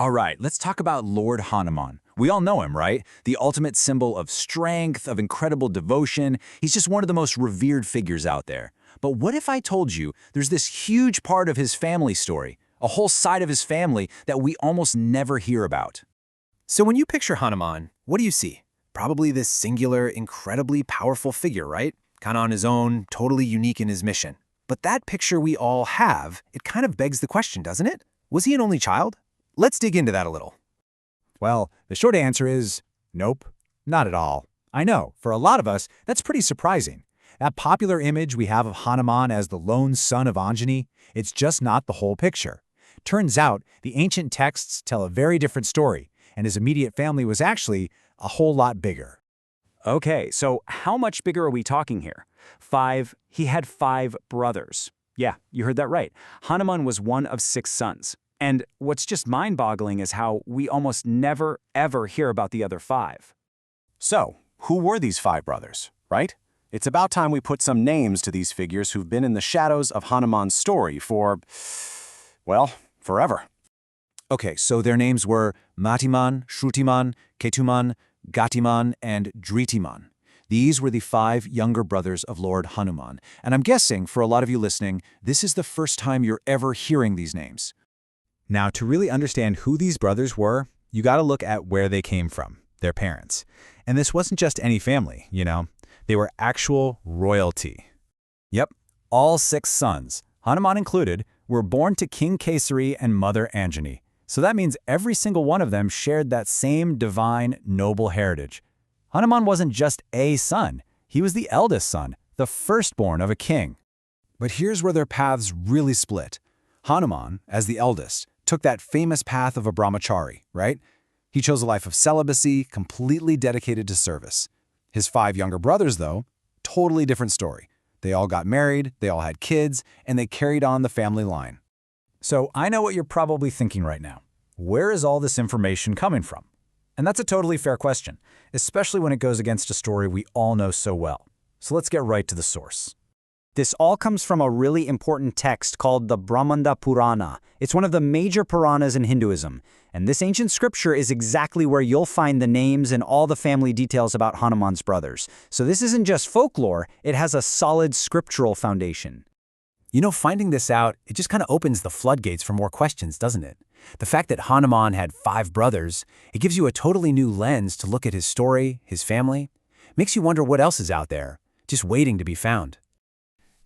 All right, let's talk about Lord Hanuman. We all know him, right? The ultimate symbol of strength, of incredible devotion. He's just one of the most revered figures out there. But what if I told you there's this huge part of his family story, a whole side of his family that we almost never hear about? So when you picture Hanuman, what do you see? Probably this singular, incredibly powerful figure, right? Kind of on his own, totally unique in his mission. But that picture we all have, it kind of begs the question, doesn't it? Was he an only child? Let's dig into that a little. Well, the short answer is nope, not at all. I know, for a lot of us, that's pretty surprising. That popular image we have of Hanuman as the lone son of Anjani, it's just not the whole picture. Turns out, the ancient texts tell a very different story, and his immediate family was actually a whole lot bigger. Okay, so how much bigger are we talking here? He had 5 brothers. Yeah, you heard that right. Hanuman was one of 6 sons. And what's just mind-boggling is how we almost never, ever hear about the other 5. So, who were these 5 brothers, right? It's about time we put some names to these figures who've been in the shadows of Hanuman's story for, well, forever. Okay, so their names were Matiman, Shrutiman, Ketuman, Gatiman, and Dritiman. These were the 5 younger brothers of Lord Hanuman. And I'm guessing, for a lot of you listening, this is the first time you're ever hearing these names. Now, to really understand who these brothers were, you gotta look at where they came from, their parents. And this wasn't just any family, you know. They were actual royalty. Yep, all 6 sons, Hanuman included, were born to King Kesari and Mother Anjani. So that means every single one of them shared that same divine, noble heritage. Hanuman wasn't just a son. He was the eldest son, the firstborn of a king. But here's where their paths really split. Hanuman, as the eldest, took that famous path of a brahmachari, right? He chose a life of celibacy, completely dedicated to service. His 5 younger brothers, though, totally different story. They all got married, they all had kids, and they carried on the family line. So I know what you're probably thinking right now. Where is all this information coming from? And that's a totally fair question, especially when it goes against a story we all know so well. So let's get right to the source. This all comes from a really important text called the Brahmanda Purana. It's one of the major Puranas in Hinduism. And this ancient scripture is exactly where you'll find the names and all the family details about Hanuman's brothers. So this isn't just folklore, it has a solid scriptural foundation. You know, finding this out, it just kind of opens the floodgates for more questions, doesn't it? The fact that Hanuman had 5 brothers, it gives you a totally new lens to look at his story, his family. Makes you wonder what else is out there, just waiting to be found.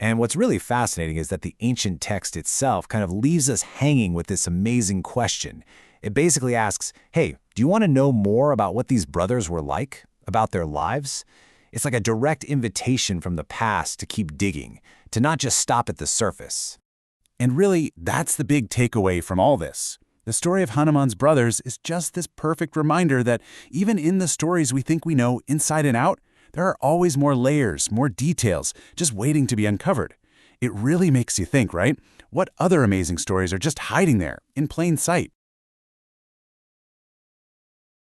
And what's really fascinating is that the ancient text itself kind of leaves us hanging with this amazing question. It basically asks, hey, do you want to know more about what these brothers were like, about their lives? It's like a direct invitation from the past to keep digging, to not just stop at the surface. And really, that's the big takeaway from all this. The story of Hanuman's brothers is just this perfect reminder that even in the stories we think we know inside and out, there are always more layers, more details, just waiting to be uncovered. It really makes you think, right? What other amazing stories are just hiding there, in plain sight?